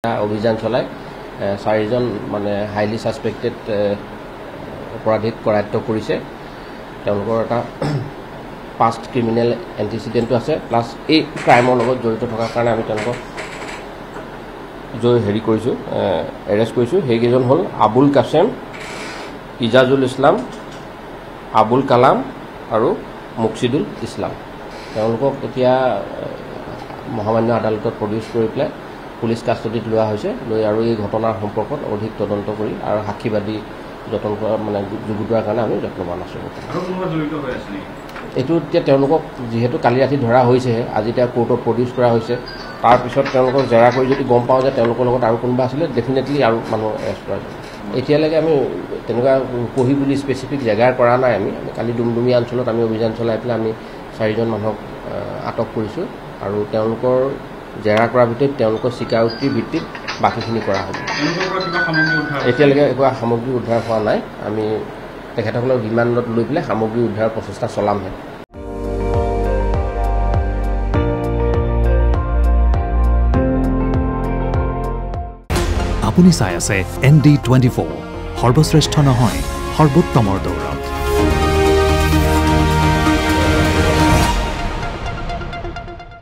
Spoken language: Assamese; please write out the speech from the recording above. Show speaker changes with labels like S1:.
S1: অভিযান চলাই 4জন মানে হাইলি সাসপেক্টেড অপৰাধীক কৰায়ত্ব কৰিছে। তেওঁলোকৰ এটা পাষ্ট ক্ৰিমিনেল এণ্টিচিডেণ্টো আছে, প্লাছ এই ক্ৰাইমৰ লগত জড়িত থকাৰ কাৰণে আমি তেওঁলোকক কৰিছোঁ, এৰেষ্ট কৰিছোঁ। সেইকেইজন হ'ল আবুল কাছেম, ইজাজুল ইছলাম, আবুল কালাম আৰু মুকছিদুল ইছলাম। তেওঁলোকক এতিয়া মহামান্য আদালতত প্ৰডিউচ কৰি পেলাই পুলিচ কাষ্টডিত লোৱা হৈছে, লৈ আৰু এই ঘটনাৰ সম্পৰ্কত অধিক তদন্ত কৰি আৰু সাক্ষীবাদী যতন কৰা মানে যুগুতোৱাৰ কাৰণে আমি যত্নবান আছোঁ। এইটো এতিয়া তেওঁলোকক যিহেতু কালি ৰাতি ধৰা হৈছেহে, আজি এতিয়া কোৰ্টত প্ৰডিউচ কৰা হৈছে। তাৰপিছত তেওঁলোকক জেৰা কৰি যদি গম পাওঁ যে তেওঁলোকৰ লগত আৰু কোনোবা আছিলে, ডেফিনেটলি আৰু মানুহ এৰেষ্ট কৰা যাব। এতিয়ালৈকে আমি তেনেকুৱা পঢ়ি বুলি স্পেচিফিক জেগাৰ কৰা নাই। আমি কালি ডুমডুমী অঞ্চলত আমি অভিযান চলাই পেলাই আমি 4জন মানুহক আটক কৰিছোঁ আৰু তেওঁলোকৰ জেৰা কৰাৰ ভিতৰত তেওঁলোকৰ স্বীকাৰোক্তিৰ ভিত্তিত বাকীখিনি কৰা হ'ব। এতিয়ালৈকে একো সামগ্ৰী উদ্ধাৰ হোৱা নাই। আমি তেখেতসকলক ৰিমাণ্ডত লৈ পেলাই সামগ্ৰী উদ্ধাৰৰ প্ৰচেষ্টা চলামহে।
S2: আপুনি চাই আছে ND24, সৰ্বশ্ৰেষ্ঠ নহয় সৰ্বোত্তমৰ দৌৰ।